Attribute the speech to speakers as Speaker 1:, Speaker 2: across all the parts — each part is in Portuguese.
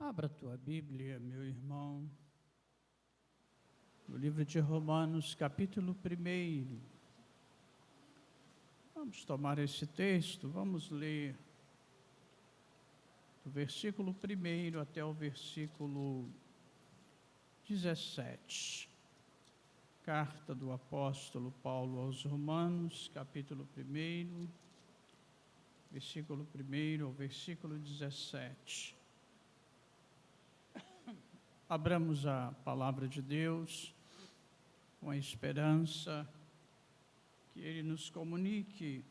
Speaker 1: Abra a tua Bíblia, meu irmão, no livro de Romanos, capítulo 1. Vamos tomar esse texto, vamos ler do versículo 1 até o versículo 17. Carta do apóstolo Paulo aos Romanos, capítulo 1, versículo 1 ao versículo 17. Abramos a palavra de Deus com a esperança que Ele nos comunique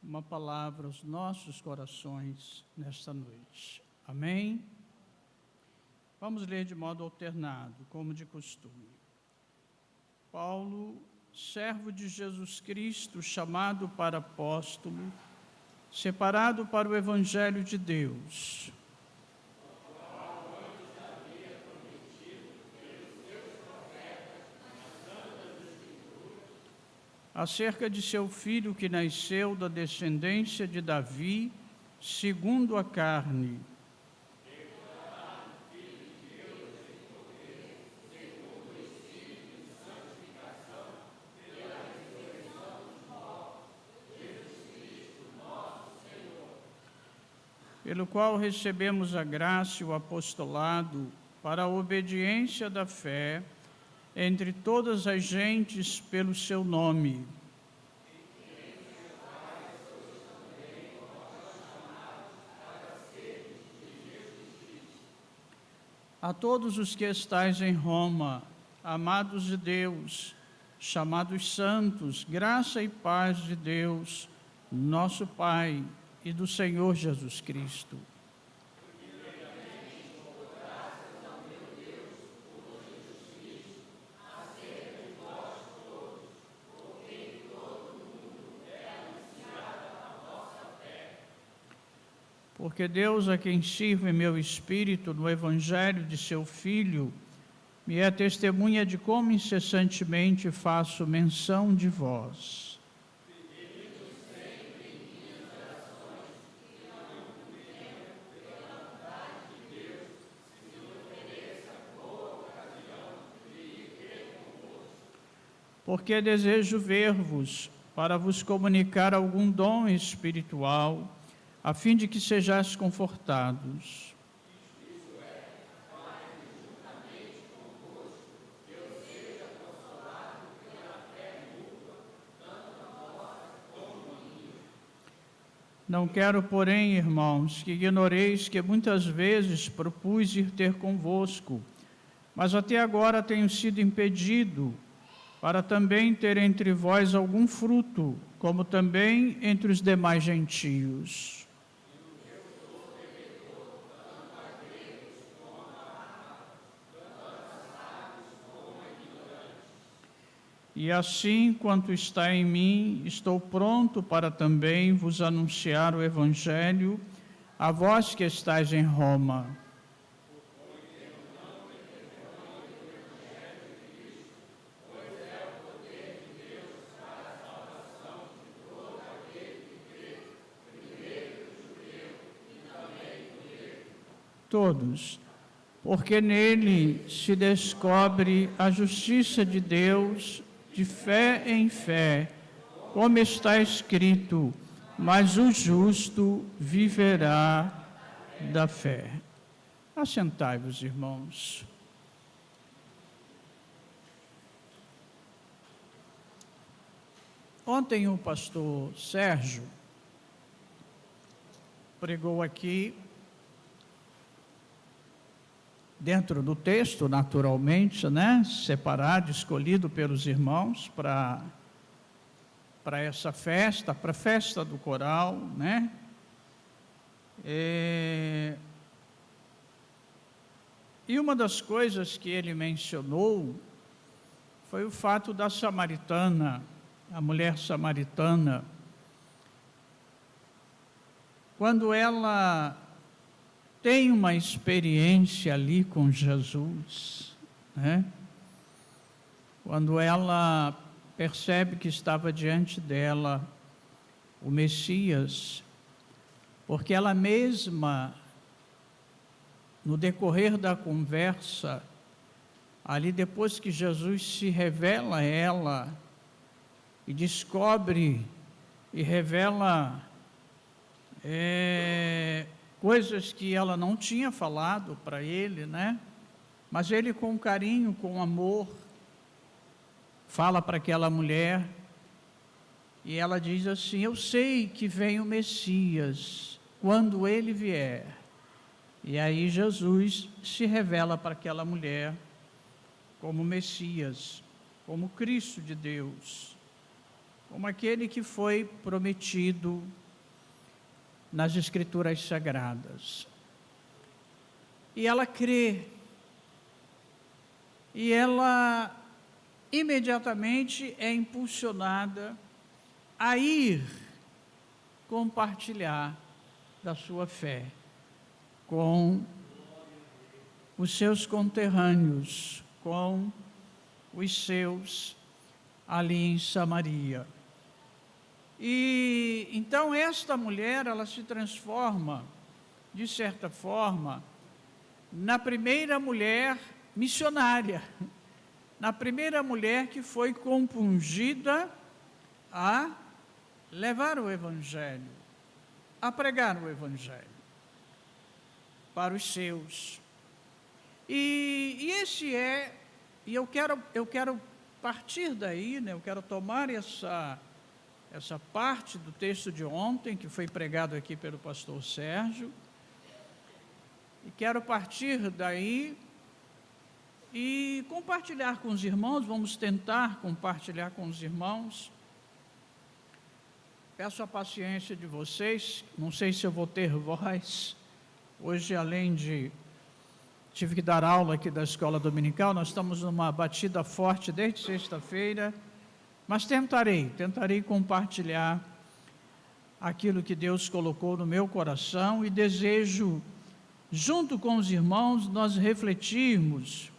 Speaker 1: uma palavra aos nossos corações nesta noite. Amém? Vamos ler de modo alternado, como de costume. Paulo, servo de Jesus Cristo, chamado para apóstolo, separado para o Evangelho de Deus, acerca de seu filho que nasceu da descendência de Davi, segundo a carne, pelo qual recebemos a graça e o apostolado para a obediência da fé entre todas as gentes pelo seu nome. A todos os que estais em Roma, amados de Deus, chamados santos, graça e paz de Deus, nosso Pai, e do Senhor Jesus Cristo. Porque Deus, a quem sirvo em meu espírito no Evangelho de seu Filho, me é testemunha de como incessantemente faço menção de vós. Porque desejo ver-vos para vos comunicar algum dom espiritual, a fim de que sejais confortados. Não quero, porém, irmãos, que ignoreis que muitas vezes propus ir ter convosco, mas até agora tenho sido impedido, para também ter entre vós algum fruto, como também entre os demais gentios. E assim, quanto está em mim, estou pronto para também vos anunciar o Evangelho, a vós que estáis em Roma. Todos, porque nele se descobre a justiça de Deus de fé em fé, como está escrito, mas o justo viverá da fé. Assentai-vos, irmãos. Ontem o pastor Sérgio pregou aqui, dentro do texto, naturalmente, né? Separado, escolhido pelos irmãos para essa festa, para a festa do coral, né? E uma das coisas que ele mencionou foi o fato da samaritana, a mulher samaritana, quando ela tem uma experiência ali com Jesus, né? Quando ela percebe que estava diante dela o Messias, porque ela mesma no decorrer da conversa, ali depois que Jesus se revela a ela e descobre e revela coisas que ela não tinha falado para ele, né? Mas ele, com carinho, com amor, fala para aquela mulher, e ela diz assim: eu sei que vem o Messias, quando ele vier. E aí Jesus se revela para aquela mulher como Messias, como Cristo de Deus, como aquele que foi prometido nas Escrituras Sagradas. E ela crê, e ela imediatamente é impulsionada a ir compartilhar da sua fé com os seus conterrâneos, com os seus ali em Samaria. E então esta mulher, ela se transforma, de certa forma, na primeira mulher missionária, na primeira mulher que foi compungida a levar o Evangelho, a pregar o Evangelho para os seus. E esse e eu quero partir daí, né? Eu quero tomar essa parte do texto de ontem, que foi pregado aqui pelo pastor Sérgio, e quero partir daí e compartilhar com os irmãos. Vamos tentar compartilhar com os irmãos. Peço a paciência de vocês, não sei se eu vou ter voz. Hoje, tive que dar aula aqui da escola dominical, nós estamos numa batida forte desde sexta-feira, mas tentarei compartilhar aquilo que Deus colocou no meu coração, e desejo, junto com os irmãos, nós refletirmos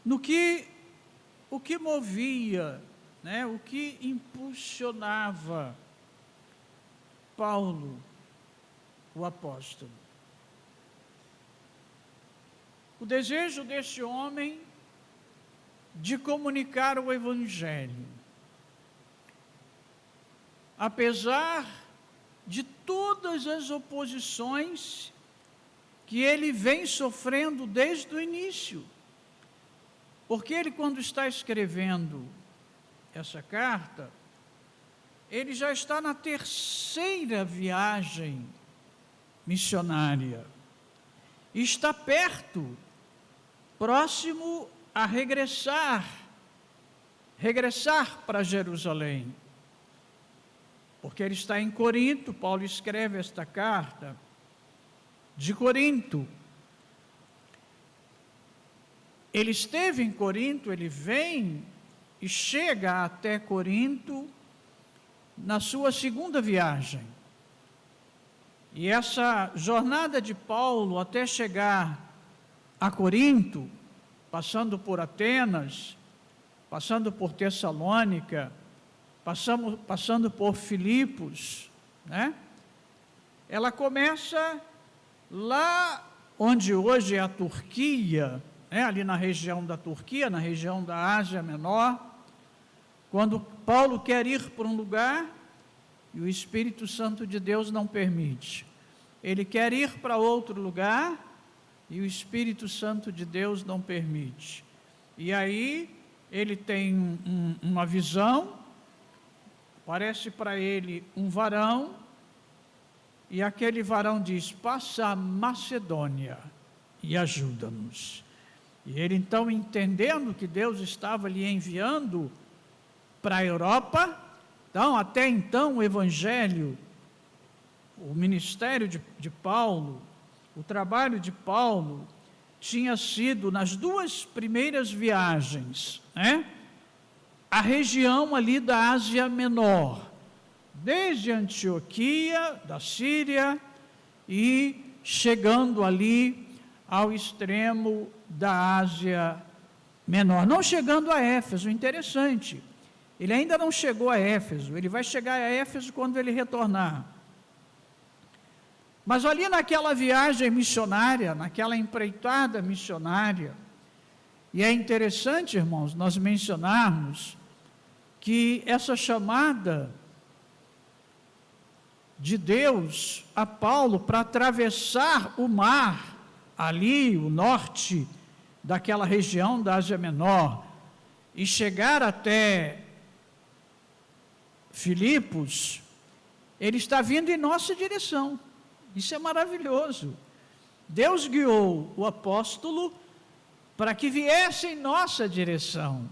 Speaker 1: no o que movia, né, o que impulsionava Paulo, o apóstolo. O desejo deste homem de comunicar o Evangelho, apesar de todas as oposições que ele vem sofrendo desde o início, porque ele, quando está escrevendo essa carta, ele já está na terceira viagem missionária, e está próximo a regressar para Jerusalém, porque ele está em Corinto. Paulo escreve esta carta de Corinto. Ele esteve em Corinto, ele vem e chega até Corinto na sua segunda viagem. E essa jornada de Paulo até chegar a Corinto, passando por Atenas, passando por Tessalônica, passando por Filipos, né? Ela começa lá onde hoje é a Turquia, né? Ali na região da Turquia, na região da Ásia Menor, quando Paulo quer ir para um lugar e o Espírito Santo de Deus não permite. Ele quer ir para outro lugar e o Espírito Santo de Deus não permite. E aí ele tem uma visão, aparece para ele um varão, e aquele varão diz: passa a Macedônia e ajuda-nos. E ele então, entendendo que Deus estava lhe enviando para a Europa, então, até então, o Evangelho, o ministério de Paulo, o trabalho de Paulo, tinha sido, nas duas primeiras viagens, né, a região ali da Ásia Menor, desde Antioquia, da Síria, e chegando ali ao extremo da Ásia Menor. Não chegando a Éfeso, interessante. Ele ainda não chegou a Éfeso, ele vai chegar a Éfeso quando ele retornar. Mas ali naquela viagem missionária, naquela empreitada missionária, e é interessante, irmãos, nós mencionarmos que essa chamada de Deus a Paulo para atravessar o mar, ali, o norte daquela região da Ásia Menor, e chegar até Filipos, ele está vindo em nossa direção. Isso é maravilhoso. Deus guiou o apóstolo para que viesse em nossa direção.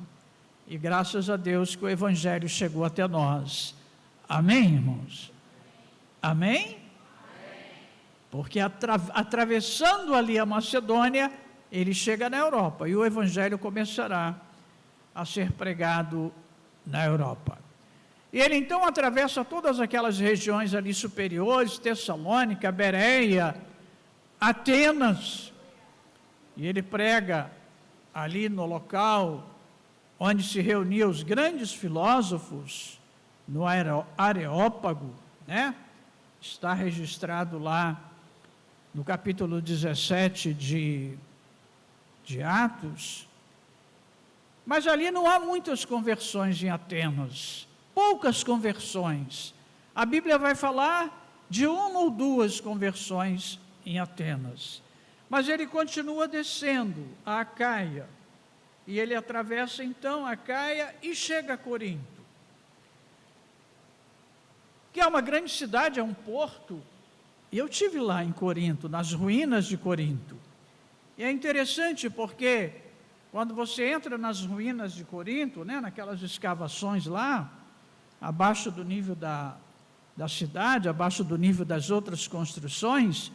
Speaker 1: E graças a Deus que o Evangelho chegou até nós. Amém, irmãos? Amém? Porque atravessando ali a Macedônia, ele chega na Europa e o Evangelho começará a ser pregado na Europa. E ele então atravessa todas aquelas regiões ali superiores, Tessalônica, Bereia, Atenas, e ele prega ali no local onde se reuniam os grandes filósofos, no Areópago, né? Está registrado lá no capítulo 17 de Atos. Mas ali não há muitas conversões em Atenas, poucas conversões. A Bíblia vai falar de uma ou duas conversões em Atenas. Mas ele continua descendo a Acaia, e ele atravessa então a Acaia e chega a Corinto, que é uma grande cidade, é um porto. E eu estive lá em Corinto, nas ruínas de Corinto. E é interessante porque quando você entra nas ruínas de Corinto, né, naquelas escavações lá, abaixo do nível da cidade, abaixo do nível das outras construções,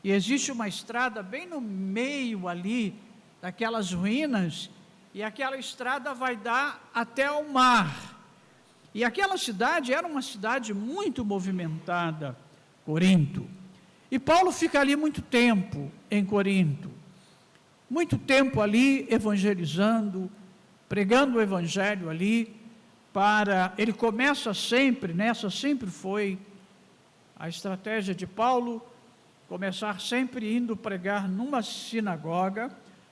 Speaker 1: e existe uma estrada bem no meio ali daquelas ruínas, e aquela estrada vai dar até o mar. E aquela cidade era uma cidade muito movimentada, Corinto. E Paulo fica ali muito tempo em Corinto, muito tempo ali evangelizando, pregando o evangelho ali. Ele começa sempre, essa sempre foi a estratégia de Paulo, começar sempre indo pregar numa sinagoga.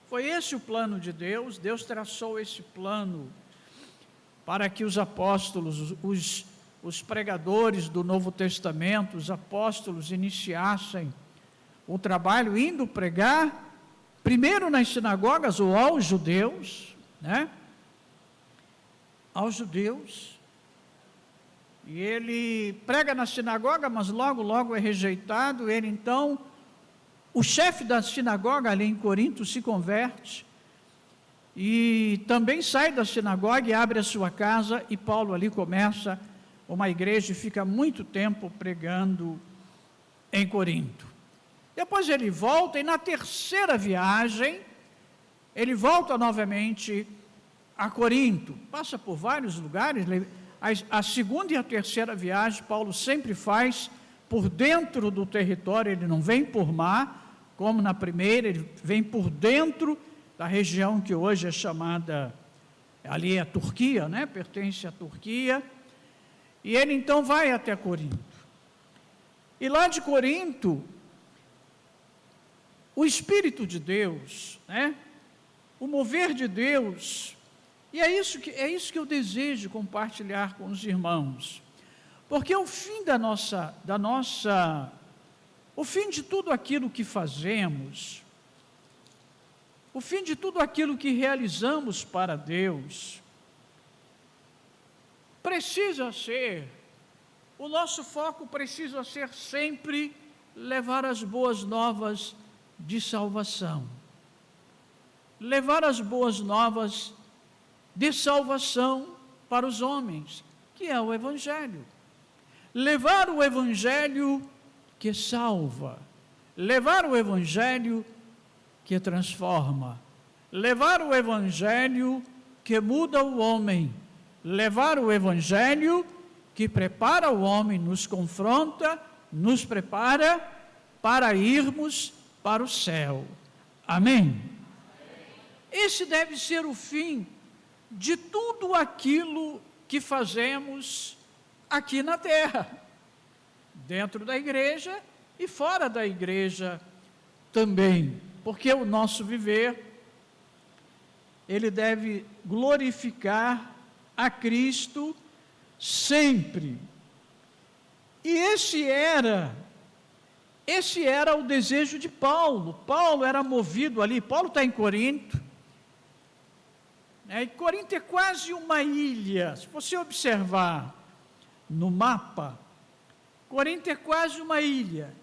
Speaker 1: Foi esse o plano de Deus. Deus traçou esse plano para que os apóstolos, os pregadores do Novo Testamento, os apóstolos iniciassem o trabalho indo pregar, primeiro nas sinagogas ou aos judeus, né? Aos judeus. E ele prega na sinagoga, mas logo é rejeitado. Ele então, o chefe da sinagoga ali em Corinto se converte, e também sai da sinagoga e abre a sua casa, e Paulo ali começa uma igreja e fica muito tempo pregando em Corinto. Depois ele volta, e na terceira viagem, ele volta novamente a Corinto, passa por vários lugares. A segunda e a terceira viagem, Paulo sempre faz por dentro do território, ele não vem por mar, como na primeira, ele vem por dentro da região que hoje é chamada, ali é a Turquia, né? Pertence à Turquia, e ele então vai até Corinto. E lá de Corinto, o Espírito de Deus, né? O mover de Deus, e é isso que eu desejo compartilhar com os irmãos, porque o fim o fim de tudo aquilo que fazemos, o fim de tudo aquilo que realizamos para Deus, o nosso foco precisa ser sempre levar as boas novas de salvação. Levar as boas novas de salvação para os homens, que é o Evangelho. Levar o Evangelho que salva, levar o Evangelho que transforma, levar o Evangelho que muda o homem, levar o Evangelho que prepara o homem, nos confronta, nos prepara para irmos para o céu. Amém? Esse deve ser o fim de tudo aquilo que fazemos aqui na terra, dentro da igreja e fora da igreja também, porque o nosso viver, ele deve glorificar a Cristo sempre. E esse era o desejo de Paulo. Paulo era movido ali, Paulo está em Corinto, e Corinto é quase uma ilha. Se você observar no mapa, Corinto é quase uma ilha,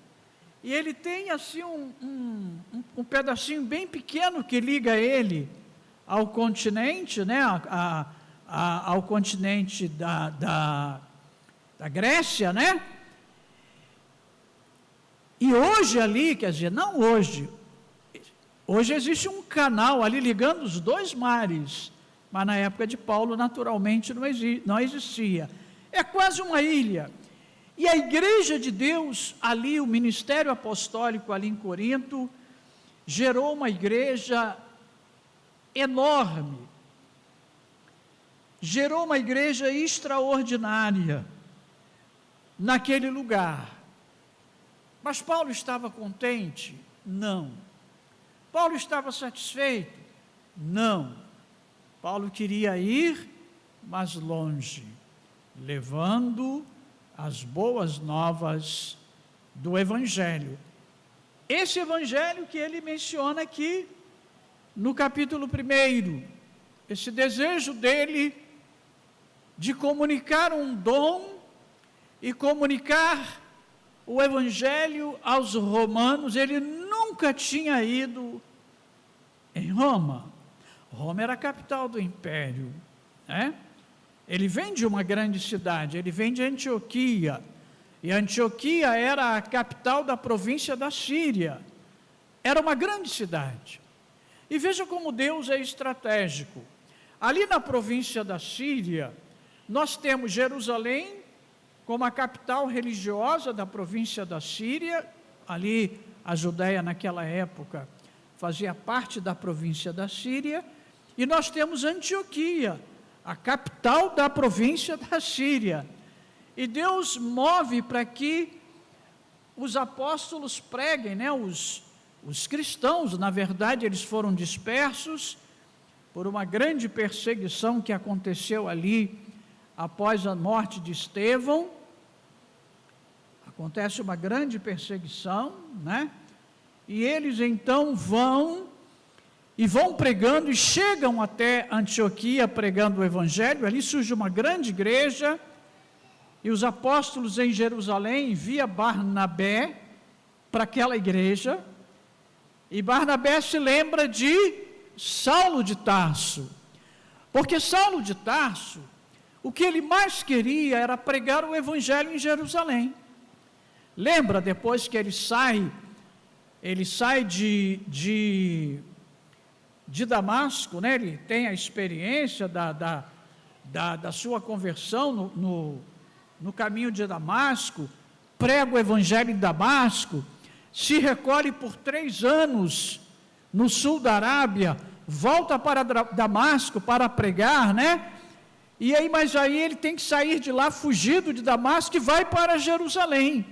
Speaker 1: e ele tem assim um pedacinho bem pequeno que liga ele ao continente, ao continente da Grécia, E hoje ali, quer dizer, não hoje existe um canal ali ligando os dois mares, mas na época de Paulo, naturalmente, não existia. É quase uma ilha. E a igreja de Deus ali, o ministério apostólico ali em Corinto, gerou uma igreja enorme, gerou uma igreja extraordinária naquele lugar. Mas Paulo estava contente? Não. Paulo estava satisfeito? Não. Paulo queria ir mais longe, levando as boas novas do Evangelho. Esse Evangelho que ele menciona aqui no capítulo 1, esse desejo dele de comunicar um dom e comunicar o Evangelho aos romanos. Ele nunca tinha ido em Roma. Roma era a capital do império, Ele vem de uma grande cidade, ele vem de Antioquia, e Antioquia era a capital da província da Síria, era uma grande cidade. E veja como Deus é estratégico. Ali na província da Síria, nós temos Jerusalém como a capital religiosa da província da Síria. Ali a Judéia naquela época fazia parte da província da Síria, e nós temos Antioquia, a capital da província da Síria. E Deus move para que os apóstolos preguem, os cristãos, na verdade, eles foram dispersos por uma grande perseguição que aconteceu ali após a morte de Estevão. Acontece uma grande perseguição, E eles então vão pregando e chegam até Antioquia pregando o Evangelho. Ali surge uma grande igreja, e os apóstolos em Jerusalém enviam Barnabé para aquela igreja, e Barnabé se lembra de Saulo de Tarso, porque Saulo de Tarso, o que ele mais queria era pregar o Evangelho em Jerusalém. Lembra, depois que ele sai de Damasco, ele tem a experiência da sua conversão no caminho de Damasco, prega o Evangelho em Damasco, se recolhe por 3 anos no sul da Arábia, volta para Damasco para pregar, mas aí ele tem que sair de lá fugido de Damasco e vai para Jerusalém,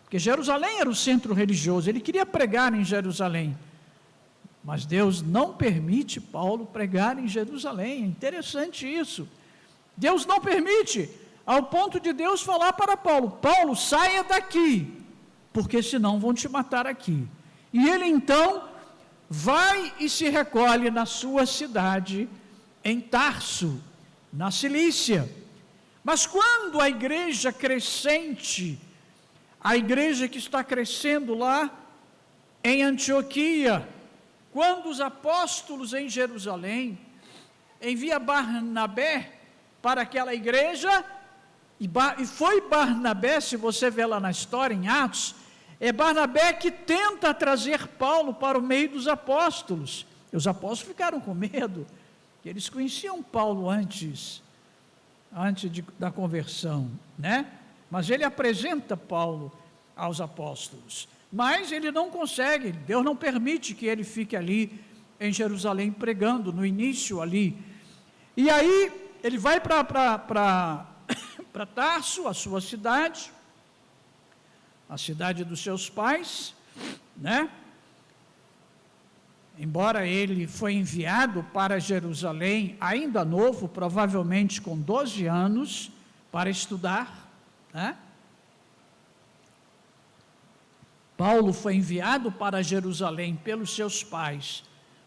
Speaker 1: porque Jerusalém era o centro religioso, ele queria pregar em Jerusalém, mas Deus não permite Paulo pregar em Jerusalém. É interessante isso, Deus não permite, ao ponto de Deus falar para Paulo: Paulo, saia daqui, porque senão vão te matar aqui. E ele então vai e se recolhe na sua cidade, em Tarso, na Cilícia. Mas quando a igreja crescente, a igreja que está crescendo lá em Antioquia, quando os apóstolos em Jerusalém enviam Barnabé para aquela igreja, e foi Barnabé, se você vê lá na história, em Atos, é Barnabé que tenta trazer Paulo para o meio dos apóstolos. E os apóstolos ficaram com medo, que eles conheciam Paulo antes da conversão, Mas ele apresenta Paulo aos apóstolos, mas ele não consegue, Deus não permite que ele fique ali em Jerusalém pregando, no início ali. E aí ele vai para Tarso, a sua cidade, a cidade dos seus pais, né? Embora ele foi enviado para Jerusalém, ainda novo, provavelmente com 12 anos, para estudar, né? Paulo foi enviado para Jerusalém pelos seus pais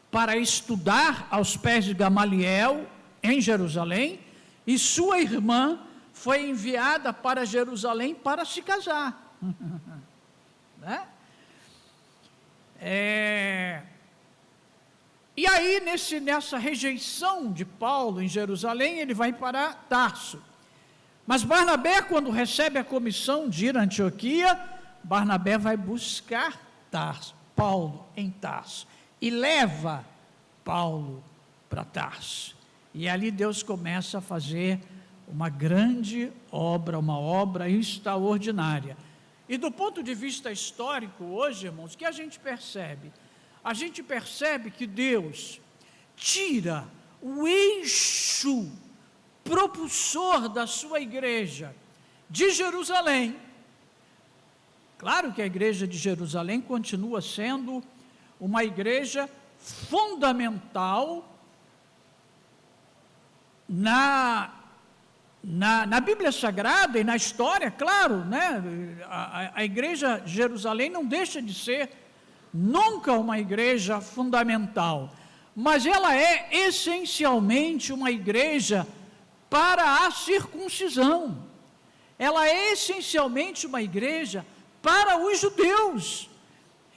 Speaker 1: para estudar aos pés de Gamaliel em Jerusalém, e sua irmã foi enviada para Jerusalém para se casar. Né? E aí, nessa rejeição de Paulo em Jerusalém, ele vai para Tarso. Mas Barnabé, quando recebe a comissão de ir a Antioquia, Barnabé vai buscar Paulo em Tarso e leva Paulo para Tarso. E ali Deus começa a fazer uma grande obra, uma obra extraordinária. E do ponto de vista histórico, hoje, irmãos, o que a gente percebe? A gente percebe que Deus tira o eixo propulsor da sua igreja de Jerusalém. Claro que a igreja de Jerusalém continua sendo uma igreja fundamental na Bíblia Sagrada e na história, claro, né? A igreja de Jerusalém não deixa de ser nunca uma igreja fundamental, mas ela é essencialmente uma igreja para a circuncisão. Ela é essencialmente uma igreja para os judeus.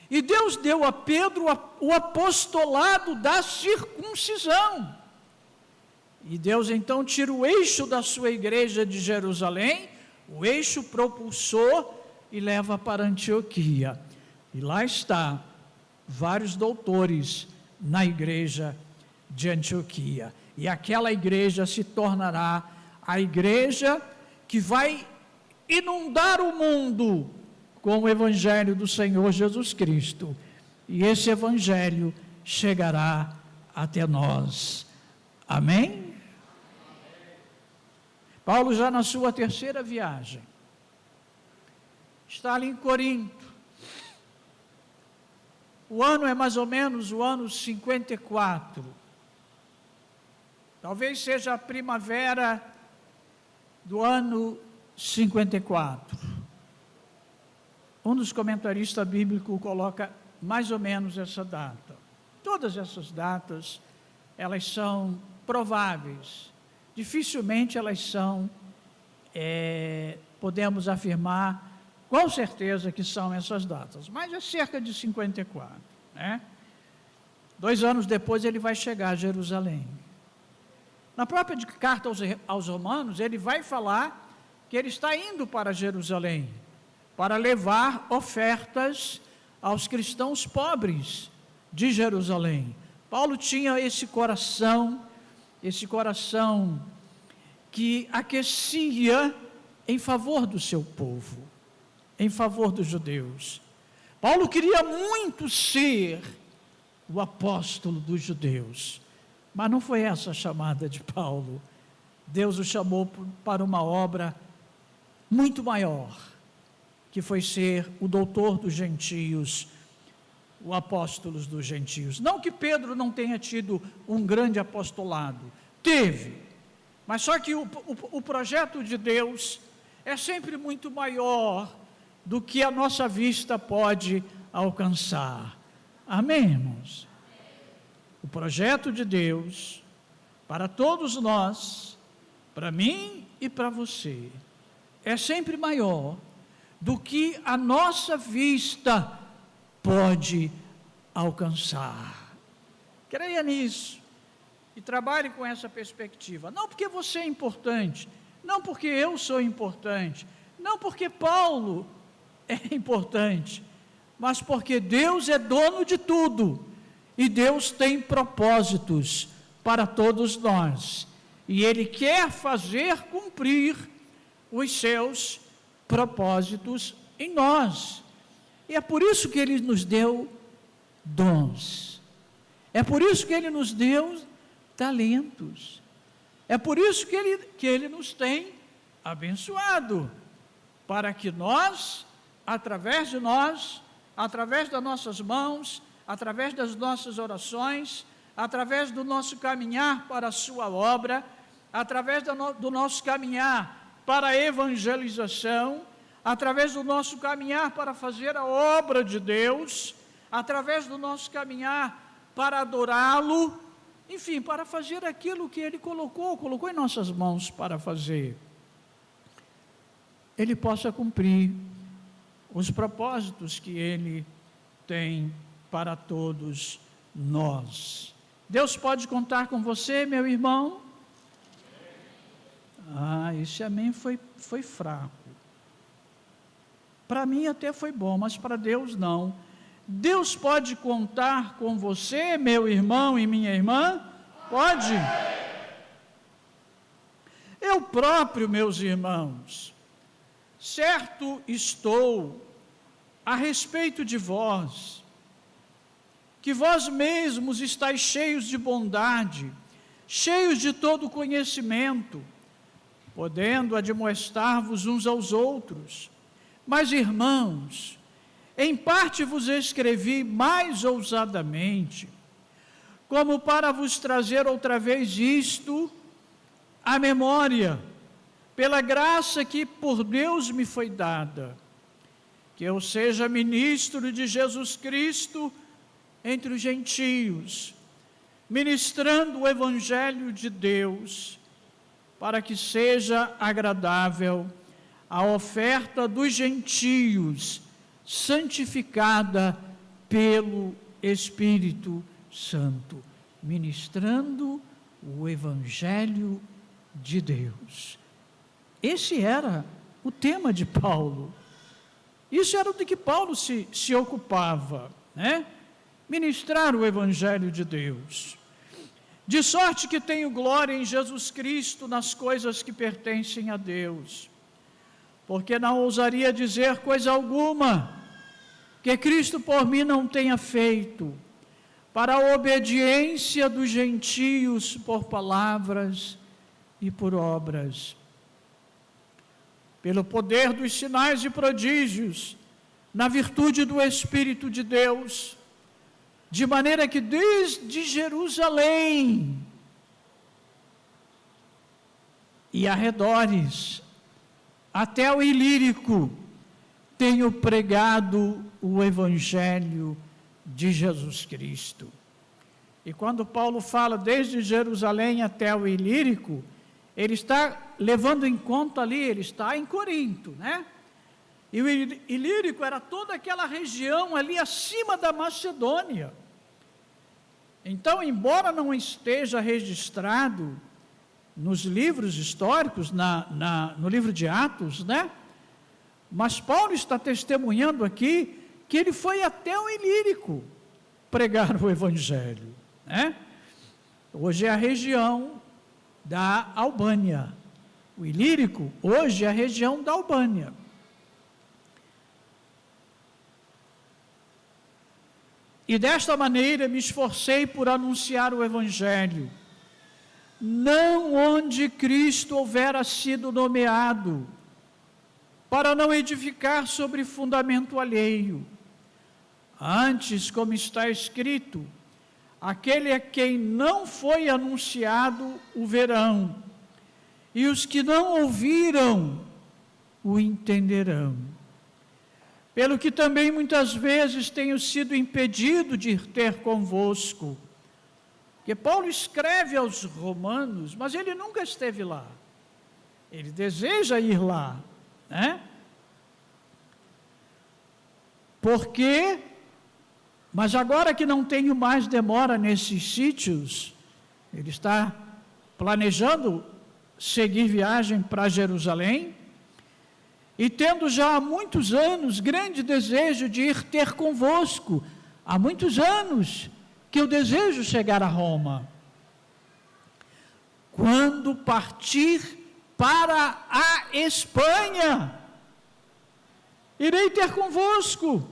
Speaker 1: E Deus deu a Pedro o apostolado da circuncisão. E Deus então tira o eixo da sua igreja de Jerusalém, o eixo propulsor, e leva para Antioquia. E lá está, vários doutores na igreja de Antioquia. E aquela igreja se tornará a igreja que vai inundar o mundo com o evangelho do Senhor Jesus Cristo. E esse evangelho chegará até nós. Amém? Paulo, já na sua terceira viagem, está ali em Corinto. O ano é mais ou menos o ano 54. Talvez seja a primavera do ano 54. Um dos comentaristas bíblicos coloca mais ou menos essa data. Todas essas datas, elas são prováveis. Dificilmente elas são, podemos afirmar com certeza que são essas datas, mas é cerca de 54, né? 2 anos depois ele vai chegar a Jerusalém. Na própria carta aos Romanos, ele vai falar que ele está indo para Jerusalém, para levar ofertas aos cristãos pobres de Jerusalém. Paulo tinha esse coração que aquecia em favor do seu povo, em favor dos judeus. Paulo queria muito ser o apóstolo dos judeus, mas não foi essa a chamada de Paulo. Deus o chamou para uma obra muito maior, que foi ser o doutor dos gentios, o apóstolo dos gentios. Não que Pedro não tenha tido um grande apostolado, teve, mas só que o projeto de Deus é sempre muito maior do que a nossa vista pode alcançar. Amém, irmãos? O projeto de Deus, para todos nós, para mim e para você, é sempre maior do que a nossa vista pode alcançar. Creia nisso e trabalhe com essa perspectiva. Não porque você é importante, não porque eu sou importante, não porque Paulo é importante, mas porque Deus é dono de tudo e Deus tem propósitos para todos nós e Ele quer fazer cumprir os seus propósitos em nós. E é por isso que Ele nos deu dons, é por isso que Ele nos deu talentos, é por isso que Ele nos tem abençoado, para que nós através de nós, através das nossas mãos, através das nossas orações, através do nosso caminhar para a sua obra, através do nosso caminhar para a evangelização, através do nosso caminhar para fazer a obra de Deus, através do nosso caminhar para adorá-lo, enfim, para fazer aquilo que Ele colocou em nossas mãos para fazer. Ele possa cumprir os propósitos que Ele tem para todos nós. Deus pode contar com você, meu irmão? Esse amém foi fraco. Para mim até foi bom, mas para Deus não. Deus pode contar com você, meu irmão e minha irmã? Pode. Eu próprio, meus irmãos, certo estou a respeito de vós, que vós mesmos estáis cheios de bondade, cheios de todo conhecimento, podendo admoestar-vos uns aos outros. Mas, irmãos, em parte vos escrevi mais ousadamente, como para vos trazer outra vez isto à memória, pela graça que por Deus me foi dada, que eu seja ministro de Jesus Cristo entre os gentios, ministrando o Evangelho de Deus, para que seja agradável a oferta dos gentios, santificada pelo Espírito Santo, ministrando o Evangelho de Deus. Esse era o tema de Paulo. Isso era do que Paulo se ocupava, né? Ministrar o Evangelho de Deus. De sorte que tenho glória em Jesus Cristo nas coisas que pertencem a Deus, porque não ousaria dizer coisa alguma que Cristo por mim não tenha feito, para a obediência dos gentios por palavras e por obras, pelo poder dos sinais e prodígios, na virtude do Espírito de Deus, de maneira que desde Jerusalém e arredores, até o Ilírico, tenho pregado o Evangelho de Jesus Cristo. E quando Paulo fala desde Jerusalém até o Ilírico, ele está levando em conta ali, ele está em Corinto, né? E o Ilírico era toda aquela região ali acima da Macedônia. Então, embora não esteja registrado nos livros históricos, no livro de Atos, né? Mas Paulo está testemunhando aqui que ele foi até o Ilírico pregar o Evangelho, né? Hoje é a região da Albânia. O Ilírico, hoje, é a região da Albânia. E desta maneira me esforcei por anunciar o Evangelho, não onde Cristo houvera sido nomeado, para não edificar sobre fundamento alheio. Antes, como está escrito, aquele a quem não foi anunciado o verão, e os que não ouviram o entenderão. Pelo que também muitas vezes tenho sido impedido de ir ter convosco. Porque Paulo escreve aos romanos, mas ele nunca esteve lá. Ele deseja ir lá, né? Porque, mas agora que não tenho mais demora nesses sítios, ele está planejando seguir viagem para Jerusalém, e tendo já há muitos anos grande desejo de ir ter convosco, há muitos anos que eu desejo chegar a Roma. Quando partir para a Espanha, irei ter convosco,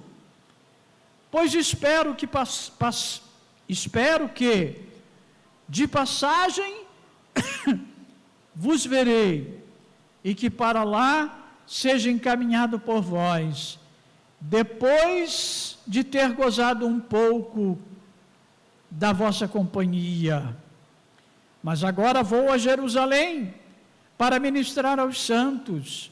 Speaker 1: pois espero que de passagem vos verei, e que para lá seja encaminhado por vós, depois de ter gozado um pouco da vossa companhia. Mas agora vou a Jerusalém para ministrar aos santos,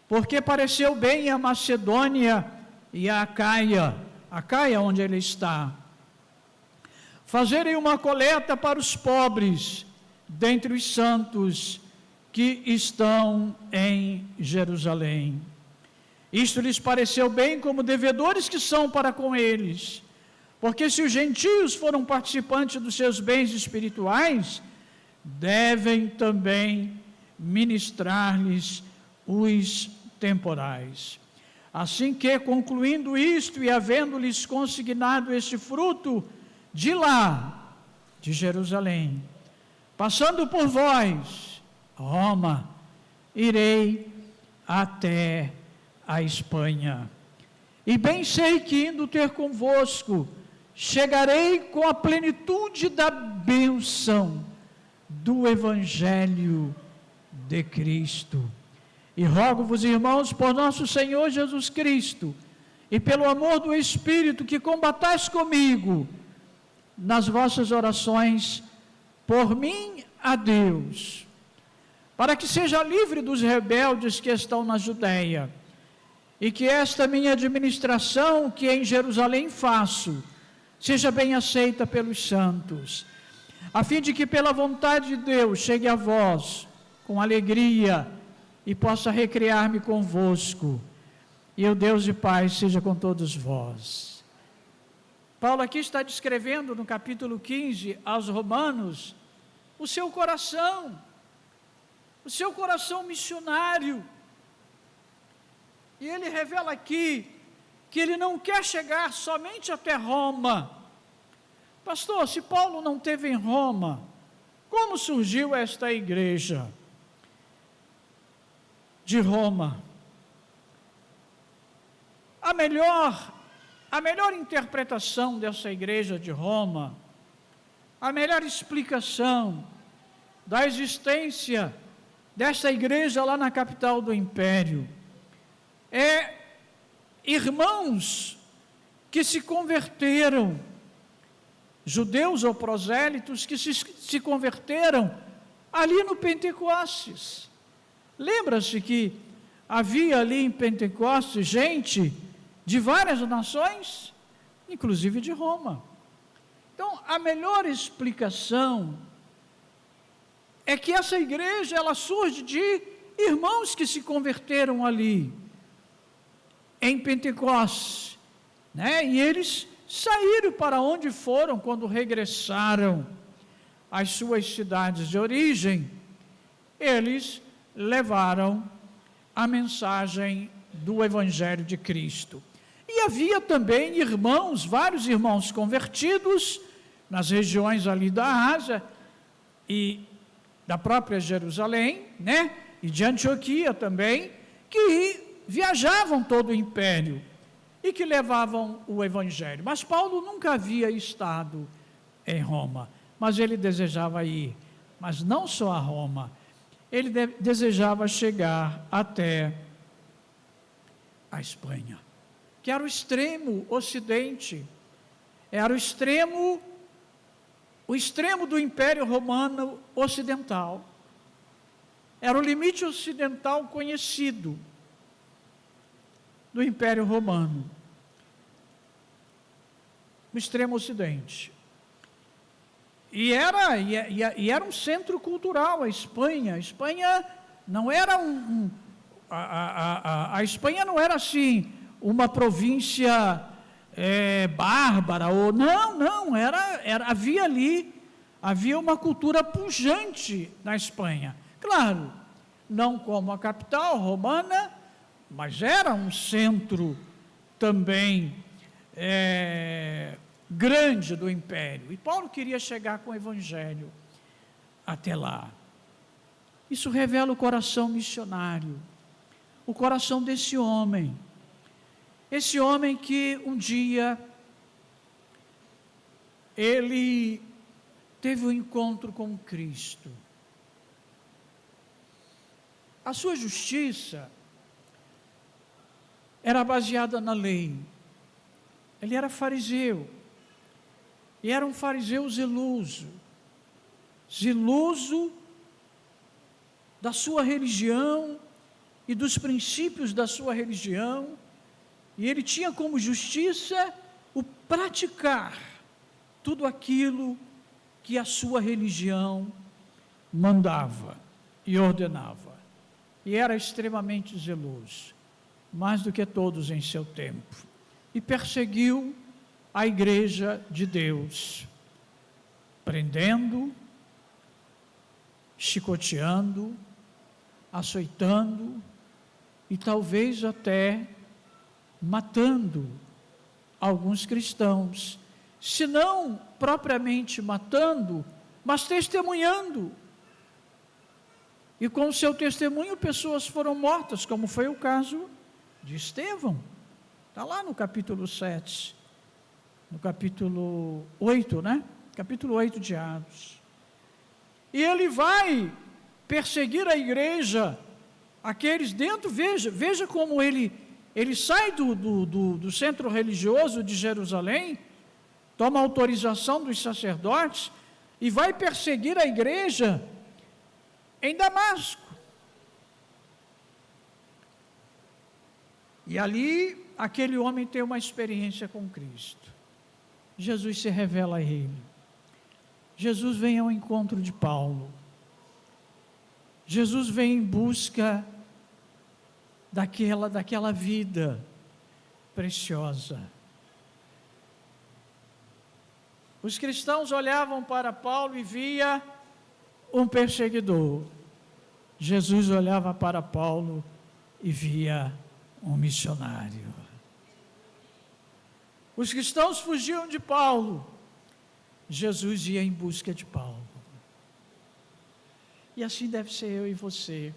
Speaker 1: porque pareceu bem a Macedônia e a Acaia onde ele está, fazerem uma coleta para os pobres dentre os santos que estão em Jerusalém. Isto lhes pareceu bem como devedores que são para com eles, porque se os gentios foram participantes dos seus bens espirituais, devem também ministrar-lhes os temporais. Assim que, concluindo isto e havendo-lhes consignado este fruto, de lá, de Jerusalém, passando por vós, Roma, irei até a Espanha. E bem sei que, indo ter convosco, chegarei com a plenitude da bênção do Evangelho de Cristo. E rogo-vos, irmãos, por nosso Senhor Jesus Cristo, e pelo amor do Espírito, que combatais comigo nas vossas orações por mim a Deus, para que seja livre dos rebeldes que estão na Judéia, e que esta minha administração, que em Jerusalém faço, seja bem aceita pelos santos, a fim de que pela vontade de Deus chegue a vós com alegria e possa recriar-me convosco, e o Deus de paz seja com todos vós. Paulo aqui está descrevendo no capítulo 15 aos Romanos o seu coração missionário. E ele revela aqui que ele não quer chegar somente até Roma. Pastor, se Paulo não esteve em Roma, como surgiu esta igreja de Roma? A melhor interpretação dessa igreja de Roma, a melhor explicação da existência dessa igreja lá na capital do império, é irmãos que se converteram, judeus ou prosélitos que se converteram ali no Pentecostes. Lembra-se que havia ali em Pentecostes gente de várias nações, inclusive de Roma. Então, a melhor explicação é que essa igreja, ela surge de irmãos que se converteram ali, em Pentecostes, né? E eles saíram para onde foram quando regressaram às suas cidades de origem. Eles levaram a mensagem do Evangelho de Cristo. E havia também irmãos, vários irmãos convertidos, nas regiões ali da Ásia e da própria Jerusalém, né? E de Antioquia também, que viajavam todo o império e que levavam o Evangelho. Mas Paulo nunca havia estado em Roma, mas ele desejava ir, mas não só a Roma, ele desejava chegar até a Espanha, que era o extremo ocidente, era o extremo do Império Romano Ocidental, era o limite ocidental conhecido do Império Romano, no extremo ocidente. E era um centro cultural, a Espanha. A Espanha não era a Espanha não era assim uma província bárbara, ou não, havia uma cultura pujante na Espanha. Claro, não como a capital romana, mas era um centro também grande do império. E Paulo queria chegar com o Evangelho até lá. Isso revela o coração missionário, o coração desse homem. Esse homem que um dia ele teve um encontro com Cristo. A sua justiça, era baseada na lei. Ele era fariseu. E era um fariseu zeloso. Zeloso da sua religião e dos princípios da sua religião. E ele tinha como justiça o praticar tudo aquilo que a sua religião mandava e ordenava. E era extremamente zeloso, mais do que todos em seu tempo. E perseguiu a igreja de Deus, prendendo, chicoteando, açoitando e talvez até matando alguns cristãos, se não propriamente matando, mas testemunhando. E com o seu testemunho pessoas foram mortas, como foi o caso de Estevão. Está lá no capítulo 7, no capítulo 8, né? Capítulo 8 de Atos. E ele vai perseguir a igreja, aqueles dentro, veja como ele sai do centro religioso de Jerusalém, toma autorização dos sacerdotes e vai perseguir a igreja em Damasco. E ali, aquele homem tem uma experiência com Cristo. Jesus se revela a ele. Jesus vem ao encontro de Paulo. Jesus vem em busca daquela vida preciosa. Os cristãos olhavam para Paulo e via um perseguidor. Jesus olhava para Paulo e via um missionário. Os cristãos fugiam de Paulo. Jesus ia em busca de Paulo. E assim deve ser eu e você.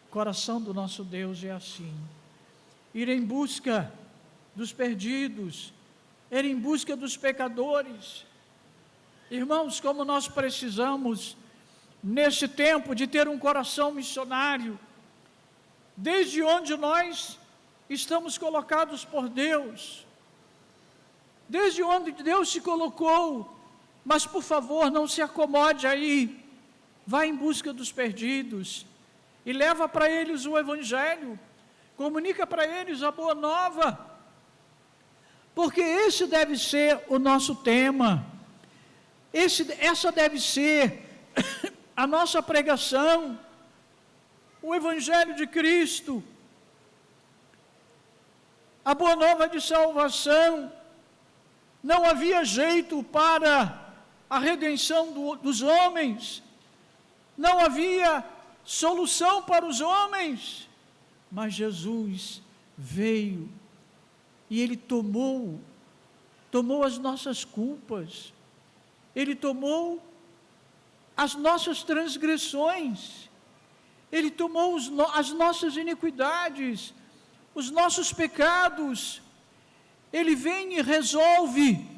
Speaker 1: O coração do nosso Deus é assim. Ir em busca dos perdidos, ir em busca dos pecadores. Irmãos, como nós precisamos, nesse tempo, de ter um coração missionário, desde onde nós estamos colocados por Deus, desde onde Deus se colocou, mas por favor, não se acomode aí, vá em busca dos perdidos, e leva para eles o Evangelho, comunica para eles a boa nova, porque esse deve ser o nosso tema, essa deve ser a nossa pregação, o Evangelho de Cristo, a boa nova de salvação. Não havia jeito para a redenção dos homens, não havia solução para os homens, mas Jesus veio e Ele tomou as nossas culpas, Ele tomou as nossas transgressões, Ele tomou as nossas iniquidades, os nossos pecados. Ele vem e resolve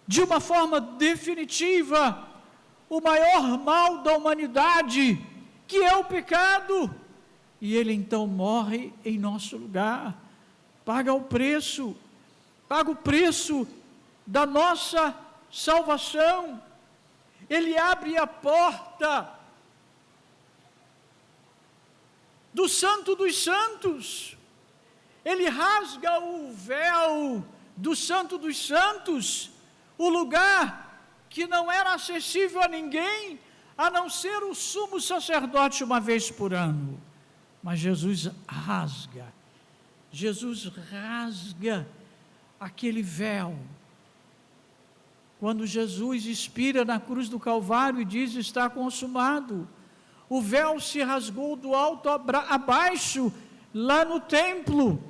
Speaker 1: de uma forma definitiva o maior mal da humanidade, que é o pecado, e Ele então morre em nosso lugar, paga o preço da nossa salvação. Ele abre a porta do Santo dos Santos, Ele rasga o véu do Santo dos Santos, o lugar que não era acessível a ninguém, a não ser o sumo sacerdote uma vez por ano. Mas Jesus rasga aquele véu. Quando Jesus expira na cruz do Calvário e diz: está consumado, o véu se rasgou do alto a baixo, lá no templo,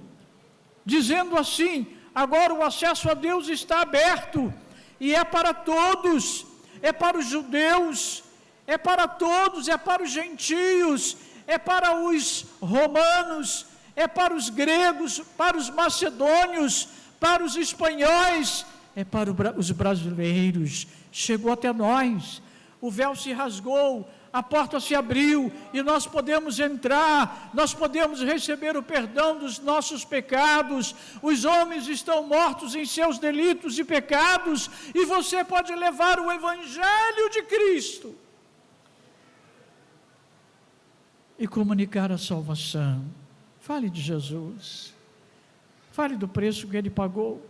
Speaker 1: dizendo assim: agora o acesso a Deus está aberto, e é para todos, é para os judeus, é para todos, é para os gentios, é para os romanos, é para os gregos, para os macedônios, para os espanhóis, é para os brasileiros. Chegou até nós, o véu se rasgou, a porta se abriu e nós podemos entrar, nós podemos receber o perdão dos nossos pecados. Os homens estão mortos em seus delitos e pecados, e você pode levar o Evangelho de Cristo e comunicar a salvação. Fale de Jesus, fale do preço que Ele pagou,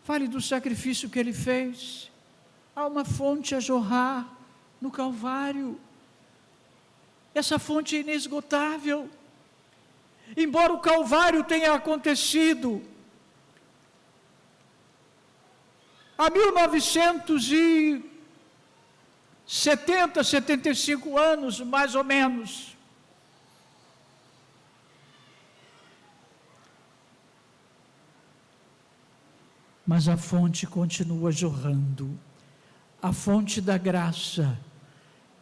Speaker 1: fale do sacrifício que Ele fez. Há uma fonte a jorrar no Calvário. Essa fonte é inesgotável. Embora o Calvário tenha acontecido há 75 anos, mais ou menos, mas a fonte continua jorrando. A fonte da graça,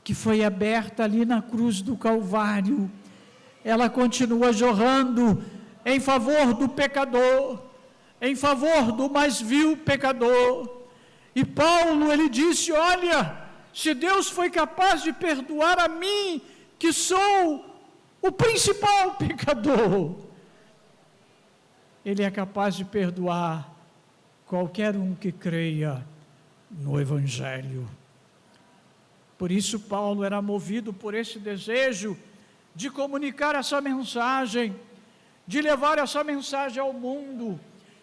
Speaker 1: que foi aberta ali na cruz do Calvário, ela continua jorrando em favor do pecador, em favor do mais vil pecador. E Paulo, ele disse: olha, se Deus foi capaz de perdoar a mim, que sou o principal pecador, Ele é capaz de perdoar qualquer um que creia no Evangelho. Por isso Paulo era movido por esse desejo de comunicar essa mensagem, de levar essa mensagem ao mundo.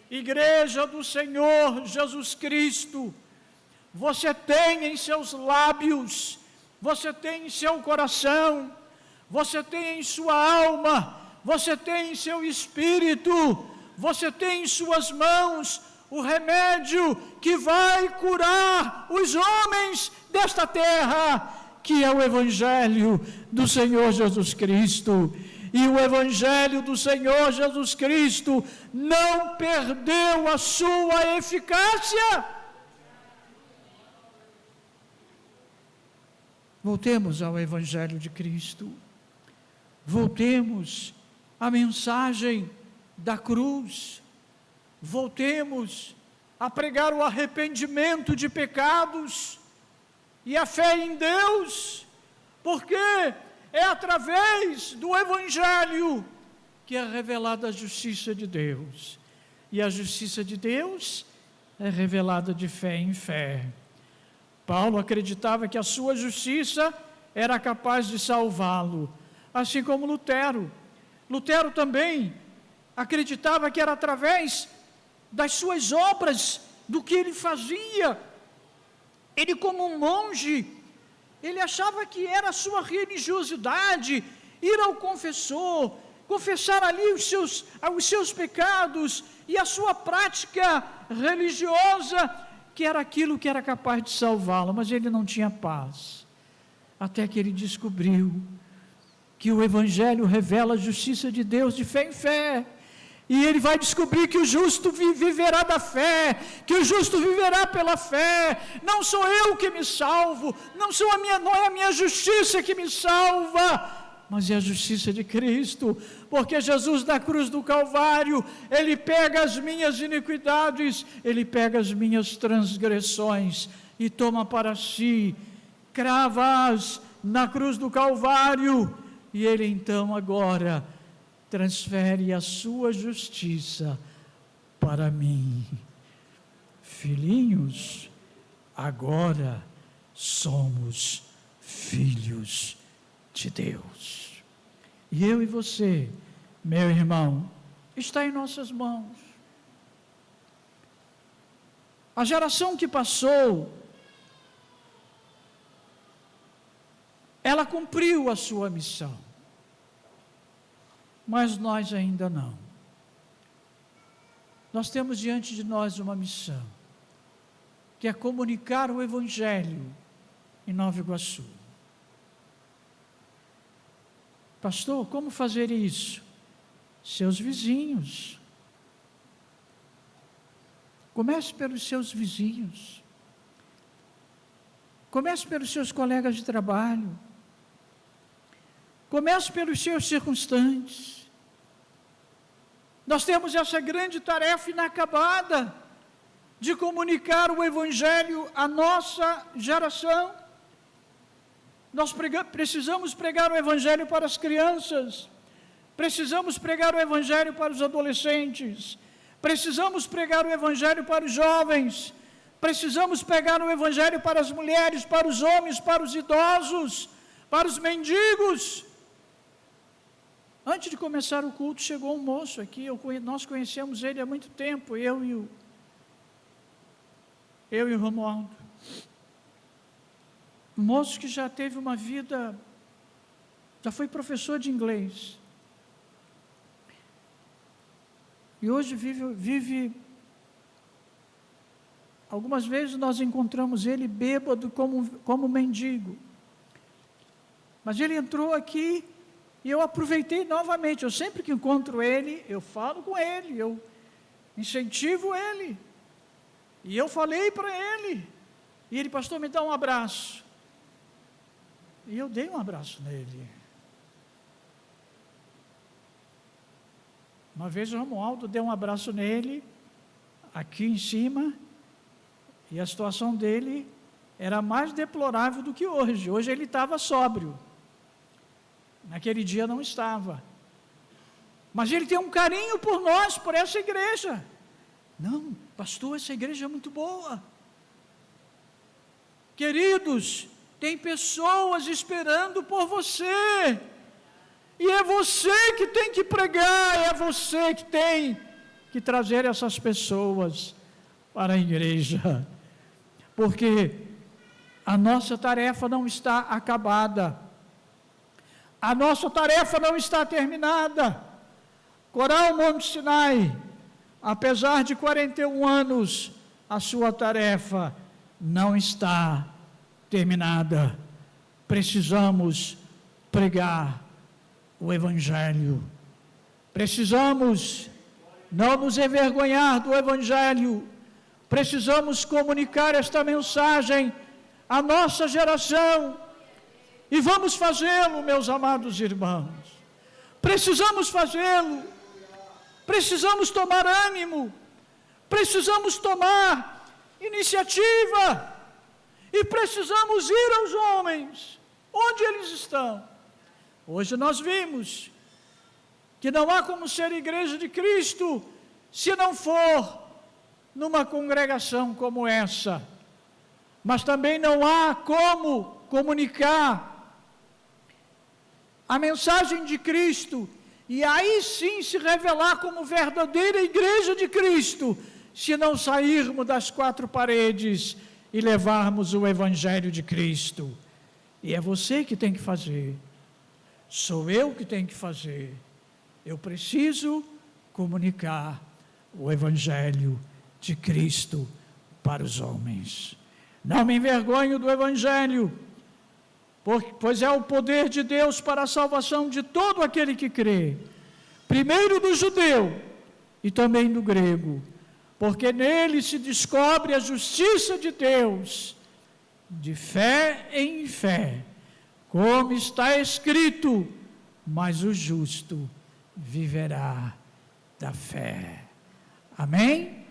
Speaker 1: Igreja do Senhor Jesus Cristo, você tem em seus lábios, você tem em seu coração, você tem em sua alma, você tem em seu espírito, você tem em suas mãos o remédio que vai curar os homens desta terra, que é o Evangelho do Senhor Jesus Cristo. E o Evangelho do Senhor Jesus Cristo não perdeu a sua eficácia. Voltemos ao Evangelho de Cristo. Voltemos à mensagem da cruz. Voltemos a pregar o arrependimento de pecados e a fé em Deus, porque é através do Evangelho que é revelada a justiça de Deus. E a justiça de Deus é revelada de fé em fé. Paulo acreditava que a sua justiça era capaz de salvá-lo, assim como Lutero. Lutero também acreditava que era através das suas obras, do que ele fazia. Ele, como um monge, ele achava que era a sua religiosidade, ir ao confessor, confessar ali os seus pecados, e a sua prática religiosa, que era aquilo que era capaz de salvá-lo. Mas ele não tinha paz, até que ele descobriu que o Evangelho revela a justiça de Deus de fé em fé. E ele vai descobrir que o justo viverá da fé, que o justo viverá pela fé. Não sou eu que me salvo, não é a minha justiça que me salva, mas é a justiça de Cristo, porque Jesus na cruz do Calvário, Ele pega as minhas iniquidades, Ele pega as minhas transgressões e toma para si, crava-as na cruz do Calvário, e Ele então agora transfere a sua justiça para mim. Filhinhos, agora somos filhos de Deus. E eu e você, meu irmão, está em nossas mãos. A geração que passou, ela cumpriu a sua missão. Mas nós ainda não. Nós temos diante de nós uma missão, que é comunicar o Evangelho em Nova Iguaçu. Pastor, como fazer isso? Seus vizinhos. Comece pelos seus vizinhos. Comece pelos seus colegas de trabalho. Comece pelos seus circunstantes. Nós temos essa grande tarefa inacabada de comunicar o Evangelho à nossa geração. Nós precisamos pregar o Evangelho para as crianças, precisamos pregar o Evangelho para os adolescentes, precisamos pregar o Evangelho para os jovens, precisamos pregar o Evangelho para as mulheres, para os homens, para os idosos, para os mendigos. Antes de começar o culto, chegou um moço aqui, nós conhecemos ele há muito tempo, eu e o Romualdo. Um moço que já teve uma vida, já foi professor de inglês. E hoje vive algumas vezes nós encontramos ele bêbado como mendigo. Mas ele entrou aqui e eu aproveitei novamente. Eu sempre que encontro ele, eu falo com ele, eu incentivo ele. E eu falei para ele. E ele, pastor, me dá um abraço. E eu dei um abraço nele. Uma vez o Romualdo deu um abraço nele, aqui em cima, e a situação dele era mais deplorável do que hoje. Hoje ele estava sóbrio. Naquele dia não estava. Mas ele tem um carinho por nós, por essa igreja. Não, pastor, essa igreja é muito boa. Queridos, tem pessoas esperando por você. E é você que tem que pregar, é você que tem que trazer essas pessoas para a igreja. Porque a nossa tarefa não está acabada. A nossa tarefa não está terminada. Coral Monte Sinai, apesar de 41 anos, a sua tarefa não está terminada. Precisamos pregar o Evangelho. Precisamos não nos envergonhar do Evangelho. Precisamos comunicar esta mensagem à nossa geração. E vamos fazê-lo, meus amados irmãos. Precisamos fazê-lo. Precisamos tomar ânimo. Precisamos tomar iniciativa. E precisamos ir aos homens, onde eles estão. Hoje nós vimos que não há como ser igreja de Cristo se não for numa congregação como essa. Mas também não há como comunicar a mensagem de Cristo e aí sim se revelar como verdadeira igreja de Cristo, se não sairmos das quatro paredes e levarmos o Evangelho de Cristo. E é você que tem que fazer. Sou eu que tenho que fazer. Eu preciso comunicar o Evangelho de Cristo para os homens. Não me envergonho do Evangelho, pois é o poder de Deus para a salvação de todo aquele que crê, primeiro do judeu e também do grego, porque nele se descobre a justiça de Deus, de fé em fé, como está escrito, mas o justo viverá da fé. Amém?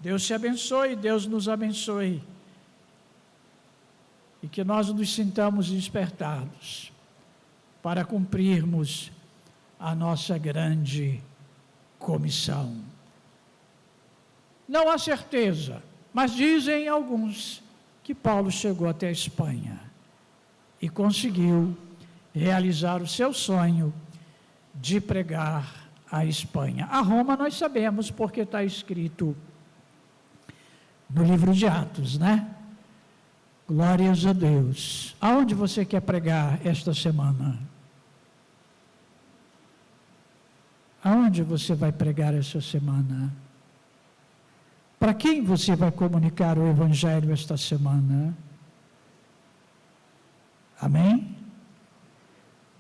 Speaker 1: Deus te abençoe, Deus nos abençoe. E que nós nos sintamos despertados para cumprirmos a nossa grande comissão. Não há certeza, mas dizem alguns que Paulo chegou até a Espanha e conseguiu realizar o seu sonho de pregar a Espanha. A Roma nós sabemos porque está escrito no livro de Atos, né? Glórias a Deus. Aonde você quer pregar esta semana? Aonde você vai pregar esta semana? Para quem você vai comunicar o Evangelho esta semana? Amém?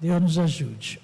Speaker 1: Deus nos ajude.